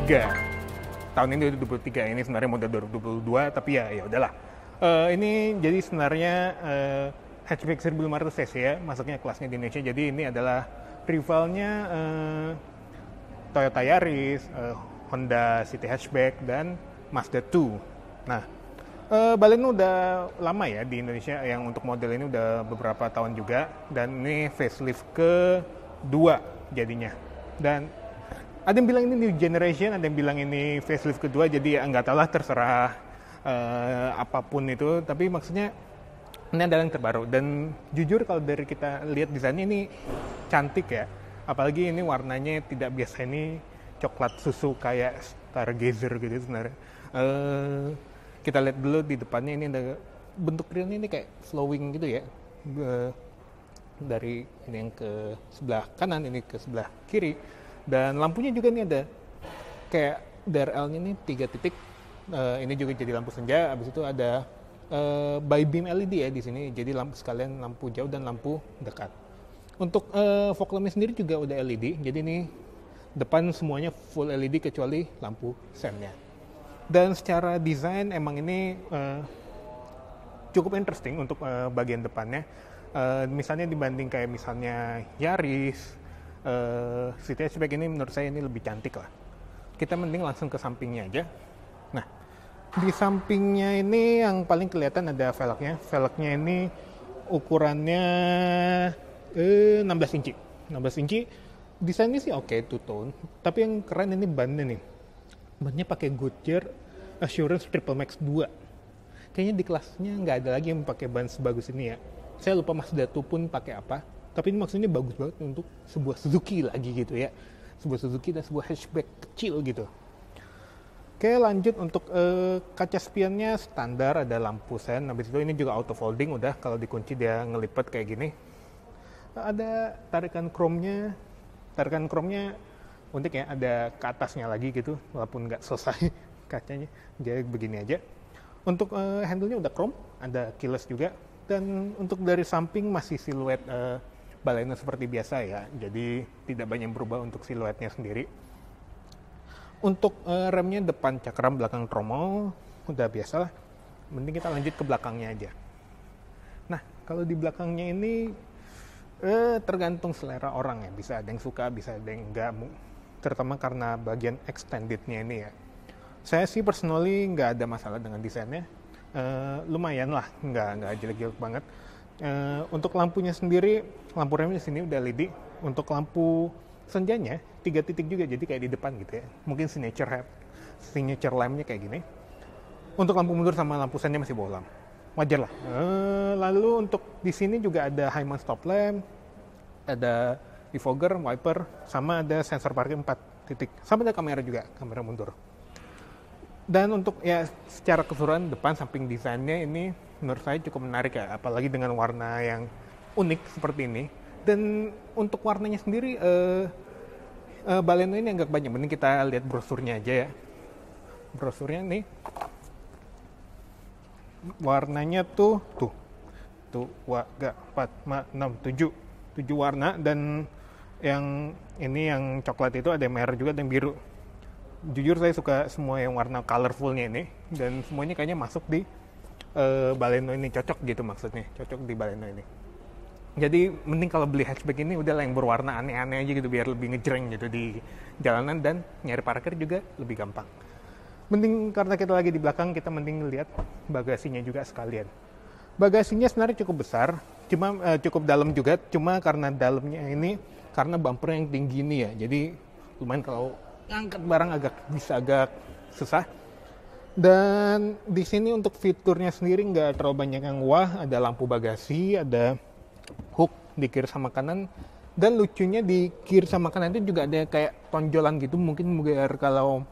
Tahun ini udah 23, ini sebenarnya model 2022, tapi ya udahlah. Ini jadi sebenarnya hatchback 1500 cc ya, masuknya kelasnya di Indonesia. Jadi ini adalah rivalnya Toyota Yaris, Honda City Hatchback, dan Mazda 2. Nah, Baleno udah lama ya di Indonesia, yang untuk model ini udah beberapa tahun juga, dan ini facelift kedua jadinya. Dan ada yang bilang ini new generation, ada yang bilang ini facelift kedua, jadi nggak tahu lah, terserah apapun itu. Tapi maksudnya ini adalah yang terbaru, dan jujur kalau dari kita lihat desainnya ini cantik ya, apalagi ini warnanya tidak biasa, ini coklat susu kayak Stargazer gitu sebenarnya. Kita lihat dulu di depannya, ini ada bentuk grillnya ini kayak flowing gitu ya, dari ini yang ke sebelah kanan, ini ke sebelah kiri. Dan lampunya juga ini ada kayak DRL-nya ini 3 titik. Ini juga jadi lampu senja. Habis itu ada by beam LED ya di sini. Jadi lampu sekalian, lampu jauh dan lampu dekat. Untuk fog lampnya sendiri juga udah LED. Jadi ini depan semuanya full LED kecuali lampu sennya. Dan secara desain emang ini cukup interesting untuk bagian depannya. Misalnya dibanding kayak misalnya Yaris, City Hatchback, ini menurut saya ini lebih cantik lah. Kita mending langsung ke sampingnya aja. Nah, di sampingnya ini yang paling kelihatan ada velgnya. Velgnya ini ukurannya 16 inci. 16 inci. Desainnya sih oke, two tone. Tapi yang keren ini bannya nih. Bannya pakai Goodyear Assurance Triple Max 2. Kayaknya di kelasnya nggak ada lagi yang pakai ban sebagus ini ya. Saya lupa Mazda 2 pun pakai apa. Tapi ini maksudnya bagus banget untuk sebuah Suzuki lagi gitu ya. Sebuah Suzuki dan sebuah hatchback kecil gitu. Oke, lanjut untuk kaca spionnya standar, ada lampu sen. Habis itu ini juga auto folding, udah kalau dikunci dia ngelipet kayak gini. Ada tarikan chrome-nya. Tarikan chrome-nya unik ya, ada ke atasnya lagi gitu, walaupun nggak selesai kacanya. Jadi begini aja. Untuk handle-nya udah chrome, ada keyless juga. Dan untuk dari samping masih siluet Baleno seperti biasa ya, jadi tidak banyak berubah untuk siluetnya sendiri. Untuk remnya depan cakram, belakang tromol, udah biasa lah. Mending kita lanjut ke belakangnya aja. Nah, kalau di belakangnya ini tergantung selera orang ya, bisa ada yang suka, bisa ada yang enggak, terutama karena bagian extendednya ini ya. Saya sih personally nggak ada masalah dengan desainnya, lumayan lah, nggak jelek-jelek banget. Untuk lampunya sendiri, lampu remnya di sini udah LED. Untuk lampu senjanya 3 titik juga, jadi kayak di depan gitu ya. Mungkin signature lampnya kayak gini. Untuk lampu mundur sama lampu sennya masih bohlam, wajar lah. Lalu untuk di sini juga ada high mount stop lamp, ada defogger, wiper, sama ada sensor parkir 4 titik. Sama ada kamera juga, kamera mundur. Dan untuk ya secara keseluruhan depan samping desainnya ini menurut saya cukup menarik ya, apalagi dengan warna yang unik seperti ini. Dan untuk warnanya sendiri Baleno ini agak banyak, mending kita lihat brosurnya aja ya. Brosurnya nih warnanya tuh 4, 5, 6, 7 warna. Dan yang ini yang coklat itu ada yang merah juga, ada yang biru. Jujur saya suka semua yang warna colorfulnya ini, dan semuanya kayaknya masuk di Baleno ini, cocok gitu maksudnya, cocok di Baleno ini. Jadi mending kalau beli hatchback ini udahlah yang berwarna aneh-aneh aja gitu, biar lebih ngejreng gitu di jalanan, dan nyari parkir juga lebih gampang. Mending karena kita lagi di belakang, kita mending lihat bagasinya juga sekalian. Bagasinya sebenarnya cukup besar, cuma cukup dalam juga, cuma karena dalamnya ini karena bumper yang tinggi ini ya, jadi lumayan kalau ngangkat barang agak susah. Dan di sini untuk fiturnya sendiri nggak terlalu banyak yang wah, ada lampu bagasi, ada hook di kiri sama kanan, dan lucunya di kiri sama kanan itu juga ada kayak tonjolan gitu, mungkin biar kalau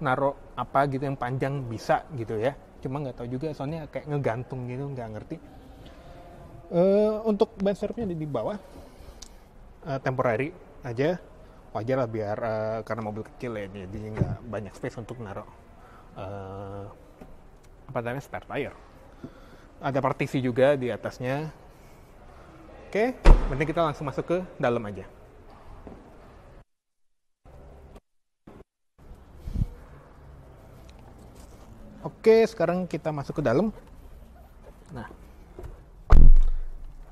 naruh apa gitu yang panjang bisa gitu ya, cuma nggak tahu juga soalnya kayak ngegantung gitu, nggak ngerti. Untuk ban serepnya ada di bawah, temporary aja, wajar lah biar karena mobil kecil ya, jadi nggak banyak space untuk naruh spare tire. Ada partisi juga di atasnya. Oke, nanti kita langsung masuk ke dalam aja. Oke, sekarang kita masuk ke dalam. Nah,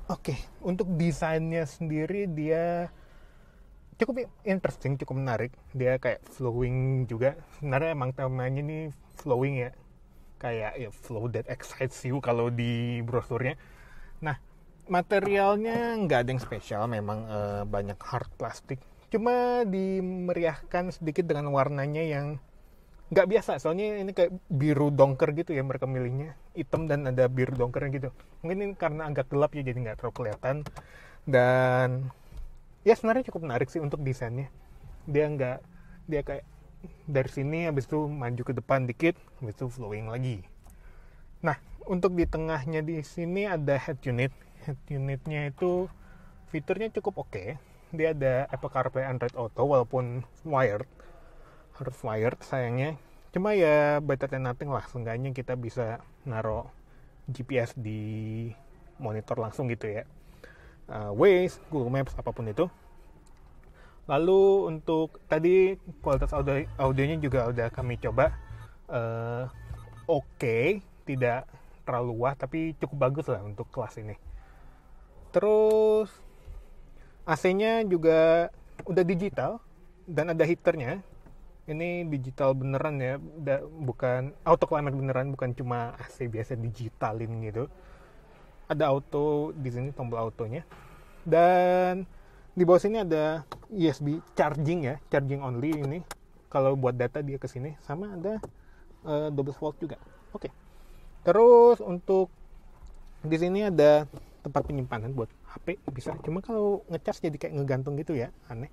oke, untuk desainnya sendiri dia cukup interesting, cukup menarik. Dia kayak flowing juga. Sebenarnya emang temanya ini flowing ya. Kayak ya flow that excites you kalau di brosurnya. Nah, materialnya nggak ada yang spesial, memang banyak hard plastik. Cuma dimeriahkan sedikit dengan warnanya yang nggak biasa, soalnya ini kayak biru dongker gitu ya, mereka milihnya hitam dan ada biru dongker gitu. Mungkin ini karena agak gelap ya, jadi nggak terlalu kelihatan. Dan ya sebenarnya cukup menarik sih untuk desainnya. Dia kayak dari sini habis itu maju ke depan dikit, habis itu flowing lagi. Nah, untuk di tengahnya di sini ada head unit. Head unitnya itu fiturnya cukup oke. Dia ada Apple CarPlay, Android Auto, walaupun harus wired sayangnya. Cuma ya better than nothing lah, seenggaknya kita bisa naruh GPS di monitor langsung gitu ya. Waze, Google Maps, apapun itu. Lalu untuk tadi kualitas audionya juga udah kami coba. Oke, tidak terlalu wah, tapi cukup bagus lah untuk kelas ini. Terus AC-nya juga udah digital dan ada heaternya. Ini digital beneran ya, bukan auto climate beneran, bukan cuma AC biasa digitalin gitu. Ada auto di sini, tombol autonya. Dan di bawah sini ada USB charging ya, charging only ini. Kalau buat data dia ke sini, sama ada 12 volt juga. Oke. Terus untuk di sini ada tempat penyimpanan buat HP bisa. Cuma kalau ngecas jadi kayak ngegantung gitu ya, aneh.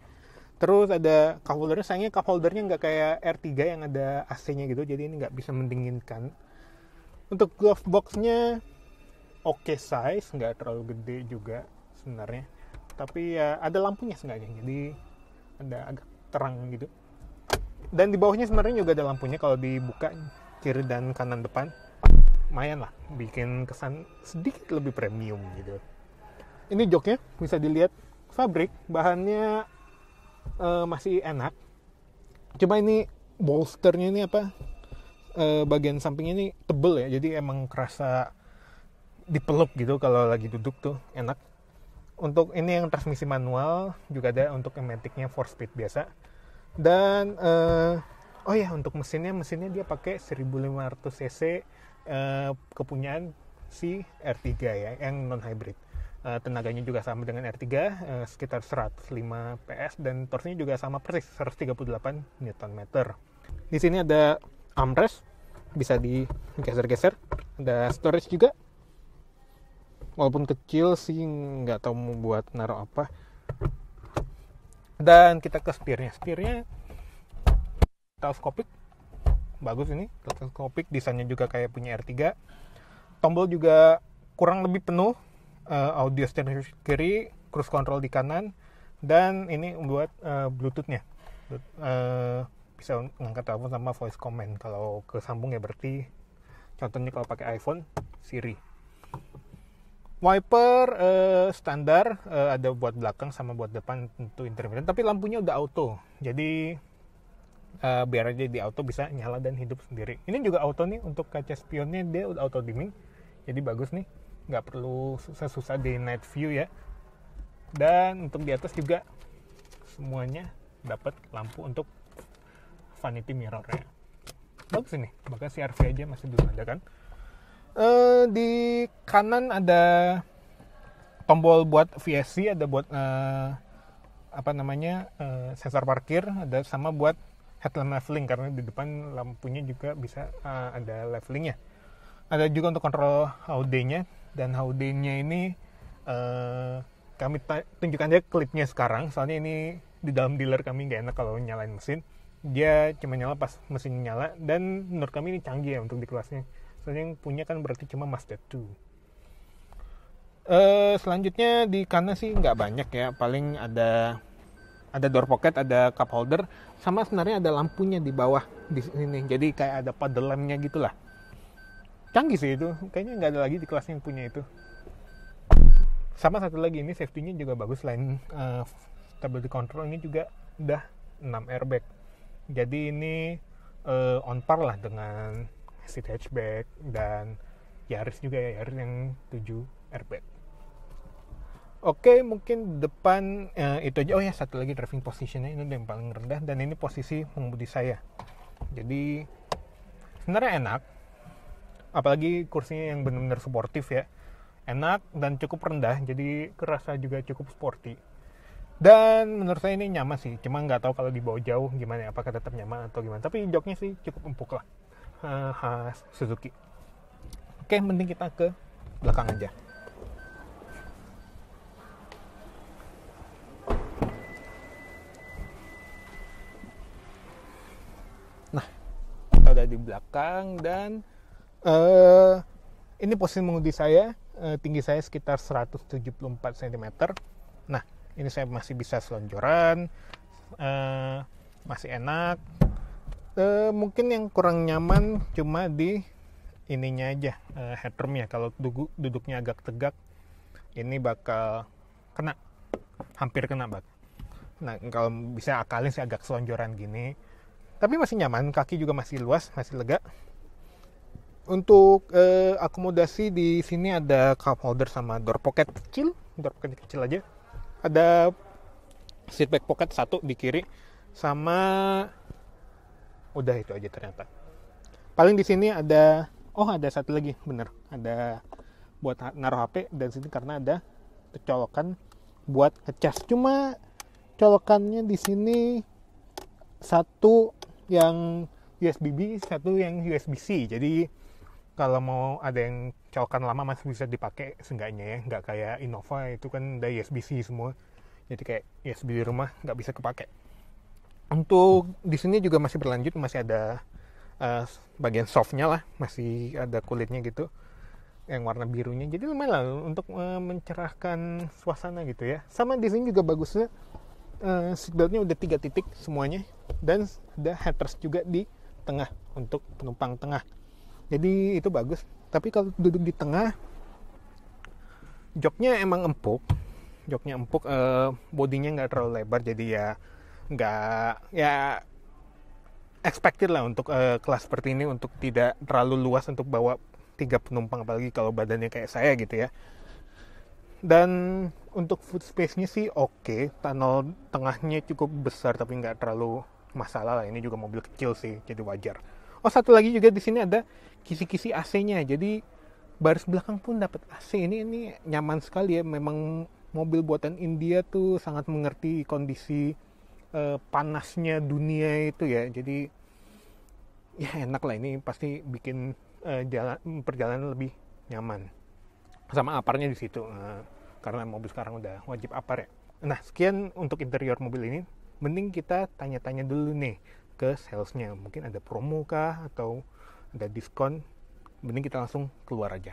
Terus ada cup holdernya, sayangnya cup holdernya nggak kayak R3 yang ada AC-nya gitu, jadi ini nggak bisa mendinginkan. Untuk glove box-nya oke size, nggak terlalu gede juga sebenarnya. Tapi ya ada lampunya seenggaknya, jadi ada agak terang gitu. Dan di bawahnya sebenarnya juga ada lampunya kalau dibuka kiri dan kanan depan. Lumayan lah, bikin kesan sedikit lebih premium gitu. Ini joknya bisa dilihat fabrik, bahannya masih enak. Cuma ini bolsternya ini bagian sampingnya ini tebel ya, jadi emang kerasa dipeluk gitu kalau lagi duduk tuh enak. Untuk ini yang transmisi manual juga ada, untuk yang matic-nya 4-speed biasa. Dan untuk mesinnya dia pakai 1500 cc kepunyaan si R3 ya, yang non hybrid. Tenaganya juga sama dengan R3, sekitar 105 PS, dan torsinya juga sama persis 138 Nm. Di sini ada armrest, bisa digeser-geser. Ada storage juga, walaupun kecil sih, nggak tahu mau buat naruh apa. Dan kita ke spearnya teleskopik, bagus ini, teleskopik, desainnya juga kayak punya R3. Tombol juga kurang lebih penuh. Audio stereo kiri, cruise control di kanan, dan ini buat Bluetooth-nya. Bisa ngangkat telepon sama voice command. Kalau kesambung ya berarti, contohnya kalau pakai iPhone, Siri. Wiper standar, ada buat belakang sama buat depan, tentu intermittent, tapi lampunya udah auto. Jadi biar aja di auto bisa nyala dan hidup sendiri. Ini juga auto nih, untuk kaca spionnya dia udah auto dimming. Jadi bagus nih, nggak perlu susah-susah di night view ya. Dan untuk di atas juga semuanya dapat lampu untuk vanity mirror-nya. Bagus ini, bahkan CRV aja masih belum ada kan. Di kanan ada tombol buat VSC, ada buat sensor parkir, ada sama buat headlamp leveling, karena di depan lampunya juga bisa ada levelingnya. Ada juga untuk kontrol HUD-nya, dan HUD-nya ini kami tunjukkan aja klipnya sekarang, soalnya ini di dalam dealer kami nggak enak kalau nyalain mesin. Dia cuma nyala pas mesin nyala, dan menurut kami ini canggih ya untuk di kelasnya. Soalnya yang punya kan berarti cuma Mazda 2. Selanjutnya di kanan sih nggak banyak ya, paling ada door pocket, ada cup holder, sama sebenarnya ada lampunya di bawah di sini, jadi kayak ada paddle lamp-nya gitulah. Canggih sih itu, kayaknya nggak ada lagi di kelasnya yang punya itu. Sama satu lagi, ini safety-nya juga bagus, selain stability control, ini juga udah 6 airbag. Jadi ini on par lah dengan seat hatchback, dan Yaris juga ya, Yaris yang 7 airbag. Oke, mungkin depan itu aja. Oh ya, satu lagi, driving positionnya ini yang paling rendah, dan ini posisi pengemudi saya. Jadi sebenarnya enak, apalagi kursinya yang benar-benar sportif ya, enak dan cukup rendah, jadi kerasa juga cukup sporty. Dan menurut saya ini nyaman sih, cuma nggak tahu kalau dibawa jauh gimana, apakah tetap nyaman atau gimana. Tapi joknya sih cukup empuk lah, khas Suzuki. Oke, mending kita ke belakang aja. Nah, kita udah di belakang, dan ini posisi mengemudi saya. Tinggi saya sekitar 174 cm. Nah, ini saya masih bisa selonjoran, masih enak. Mungkin yang kurang nyaman cuma di ininya aja, headroomnya. Kalau duduknya agak tegak, ini bakal kena, hampir kena banget. Nah, kalau bisa akalin sih agak selonjoran gini, tapi masih nyaman, kaki juga masih luas, masih lega. Untuk akomodasi di sini ada cup holder sama door pocket kecil aja. Ada seat back pocket 1 di kiri, sama udah itu aja ternyata. Paling di sini ada satu lagi, bener, ada buat naruh HP, dan sini karena ada colokan buat ngecas. Cuma colokannya di sini satu yang USB-B, satu yang USB-C. Jadi kalau mau ada yang colokan lama masih bisa dipakai seenggaknya ya, nggak kayak Innova itu kan ada USB-C semua. Jadi kayak USB di rumah nggak bisa kepake. Untuk di sini juga masih berlanjut, masih ada bagian softnya lah, masih ada kulitnya gitu, yang warna birunya. Jadi lumayan lah untuk mencerahkan suasana gitu ya. Sama di sini juga bagusnya seatbeltnya udah 3 titik semuanya, dan ada headrest juga di tengah untuk penumpang tengah. Jadi itu bagus. Tapi kalau duduk di tengah, joknya emang empuk, bodinya nggak terlalu lebar, jadi ya nggak, ya expected lah untuk kelas seperti ini, untuk tidak terlalu luas untuk bawa 3 penumpang, apalagi kalau badannya kayak saya gitu ya. Dan untuk food space-nya sih oke. Tunnel tengahnya cukup besar, tapi nggak terlalu masalah lah. Ini juga mobil kecil sih, jadi wajar. Oh, satu lagi juga di sini ada kisi-kisi AC-nya. Jadi baris belakang pun dapat AC. Ini nyaman sekali ya. Memang mobil buatan India tuh sangat mengerti kondisi panasnya dunia itu ya. Jadi ya enak lah, ini pasti bikin perjalanan lebih nyaman. Sama aparnya di situ, karena mobil sekarang udah wajib apar ya. Nah, sekian untuk interior mobil ini. Mending kita tanya-tanya dulu nih ke salesnya, mungkin ada promo kah atau ada diskon. Mending kita langsung keluar aja.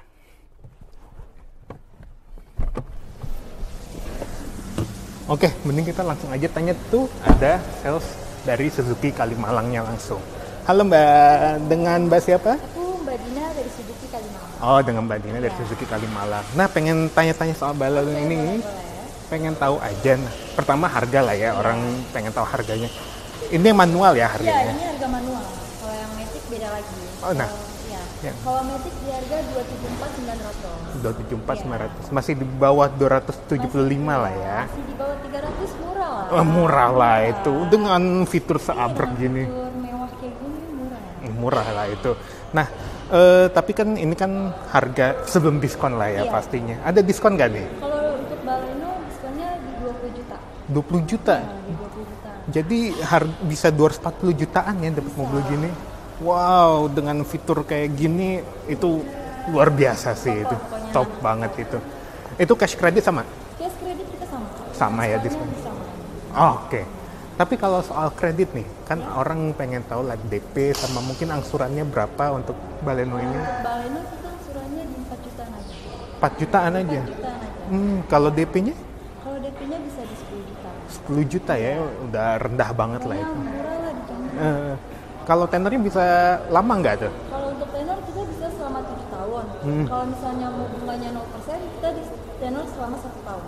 Oke, mending kita langsung aja tanya tuh, ada sales dari Suzuki Kalimalangnya langsung. Halo Mbak, dengan Mbak siapa? Aku Mbak Dina dari Suzuki Kalimalang. Oh, dengan Mbak Dina dari Suzuki Kalimalang. Nah, pengen tanya-tanya soal balon ini. Boleh. Pengen tahu aja. Nah, pertama harga lah ya, orang pengen tahu harganya. Ini yang manual ya harganya? Iya, ini harga manual. Kalau yang Matic beda lagi. Oh, nah. Iya. Kalau Matic di harga 274.900. 274.900. Masih di bawah 275 lah ya. Masih di bawah 300, murah lah. Murah lah itu. Dengan fitur seabrek gini. Fitur mewah kayak gini murah ya. Murah lah itu. Nah, tapi kan ini kan harga sebelum diskon lah ya, Iya. pastinya. Ada diskon nggak nih? Kalau untuk Baleno diskonnya di 20 juta. 20 juta? Nah, di 20 juta. Jadi bisa 240 jutaan ya dapat mobil gini. Wow, dengan fitur kayak gini itu luar biasa sih itu. Top banget itu. Itu cash credit sama? Cash kredit kita sama. Sama ya diskon. Sama. Oke. Tapi kalau soal kredit nih, kan orang pengen tahu lah DP sama mungkin angsurannya berapa untuk Baleno ini? Baleno kita angsurannya di 4 jutaan aja. 4 jutaan aja? 4 jutaan aja. Kalau DP-nya? Kalau DP-nya bisa di 10 juta. 10 juta ya, udah rendah banget lah itu. Murah lah di Tangerang. Kalau tenornya bisa lama nggak tuh? Kalau untuk tenor kita bisa selama 7 tahun. Kalau misalnya mau bunganya 0%, kita di tenor selama 1 tahun.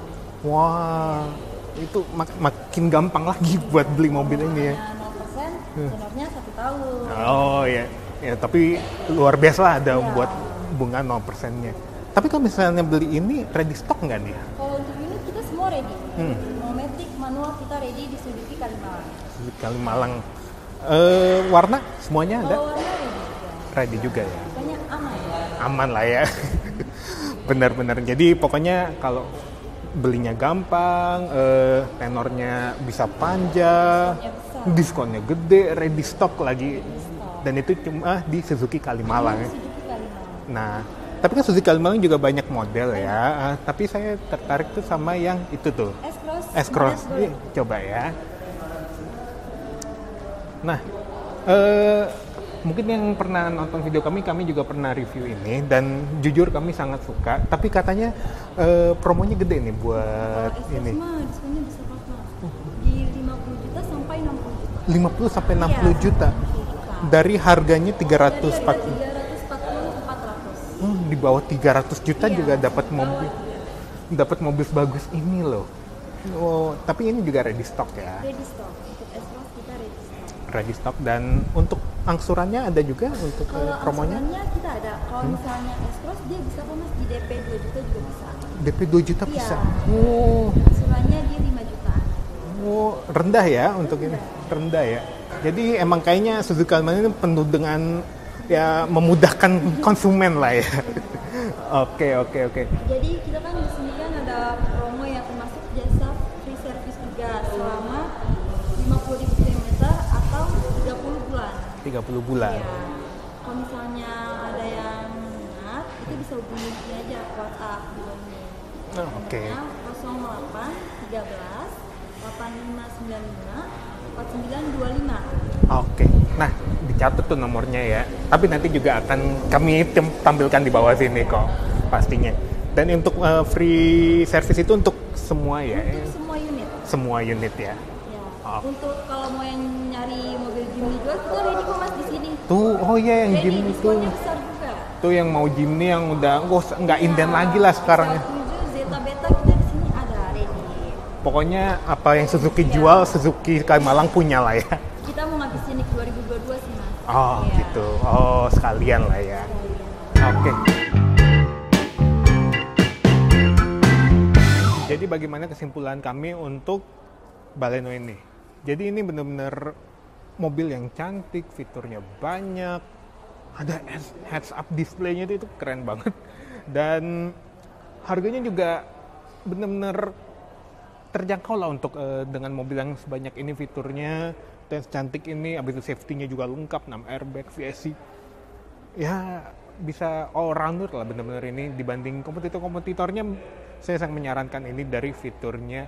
Wah, itu makin gampang lagi buat beli mobil ini ya. Kalau 0%, tenornya 1 tahun. Oh ya, Ya, tapi luar biasa lah ada Iya. buat bunga 0%-nya. Tapi kalau misalnya beli ini ready stock nggak nih? Kalau untuk unit kita semua ready. Hmm. Mau matic, manual kita ready di Suzuki Kalimalang. Di Kalimalang. Warna semuanya ada? Kalau warna ready juga. Ready juga ya? Banyak aman. Aman lah ya. Benar-benar. Jadi pokoknya kalau belinya gampang, tenornya bisa panjang, diskonnya gede, ready stock lagi. Dan itu cuma di Suzuki Kalimalang. Suzuki Kalimalang. Nah, tapi kan Suzuki Kalimalang juga banyak model ya. Tapi saya tertarik tuh sama yang itu tuh. S-Cross. S-Cross. Model Ih, coba ya. Nah, mungkin yang pernah nonton video kami juga pernah review ini dan jujur kami sangat suka. Tapi katanya promonya gede nih buat S-Cross ini. mah diskonnya bisa kakak. Di 50 juta sampai 60 juta. 50 sampai 60 Iya, juta. 60 juta. Dari harganya Dari 340. harga 340 400. Di bawah 300 juta Iya, juga dapat mobil. Dapat mobil bagus ini loh. Oh, tapi ini juga ready stock ya. Ready stock. Untuk S-Cross kita ready stock. Ready stock dan untuk angsurannya ada juga untuk Kalau promonya. angsurannya kita ada. Kalau misalnya S-Cross dia bisa kok mas di DP 2 juta juga bisa. DP 2 juta Iya. bisa. Oh, Angsurannya dia 5 juta. oh, rendah ya untuk ini. Rendah ya. Jadi emang kayaknya Suzuki Kalimalang ini penuh dengan ya memudahkan konsumen lah ya. Oke. Jadi kita kan di sini kan ada promo yang termasuk jasa free service juga selama 50.000 km atau 30 bulan. 30 bulan. Ya. Kalau misalnya ada yang minat, itu bisa hubungi ini aja ke WhatsApp di bawahnya. Oh, oke. Nomornya 08 13 8595 4925. Oke. Nah, dicatat tuh nomornya ya. Tapi nanti juga akan kami tampilkan di bawah sini kok pastinya. Dan untuk free service itu untuk semua ya. Untuk semua unit. Semua unit ya. Ya. Oh. Untuk kalau mau yang nyari mobil Jimny jual, kita ready kok mas di sini. Tuh, oh iya yang Ready, Jimny tuh. diskonnya besar juga. Tuh yang mau Jimny yang udah nggak inden lagi lah sekarang ya. 7 Zeta Beta kita di sini ada ready. Pokoknya apa yang Suzuki jual, Suzuki Kalimalang punya lah ya. Kita mau ngabisin di 2022 sih mas. Oh Iya. gitu. Oh sekalian lah ya. Oke. Jadi bagaimana kesimpulan kami untuk Baleno ini? Jadi ini benar-benar mobil yang cantik, fiturnya banyak, ada heads up display-nya itu keren banget, dan harganya juga benar-benar terjangkau lah untuk dengan mobil yang sebanyak ini fiturnya dan secantik ini. Abis itu safety-nya juga lengkap, 6 airbag, VSC. Ya bisa all rounder lah benar-benar ini dibanding kompetitor-kompetitornya. Saya sangat menyarankan ini dari fiturnya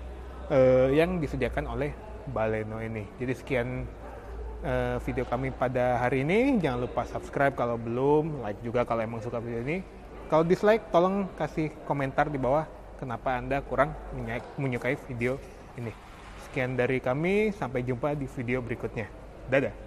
yang disediakan oleh Baleno ini. Jadi sekian video kami pada hari ini. Jangan lupa subscribe kalau belum, like juga kalau emang suka video ini. Kalau dislike tolong kasih komentar di bawah kenapa Anda kurang menyukai video ini. Sekian dari kami, sampai jumpa di video berikutnya. Dadah.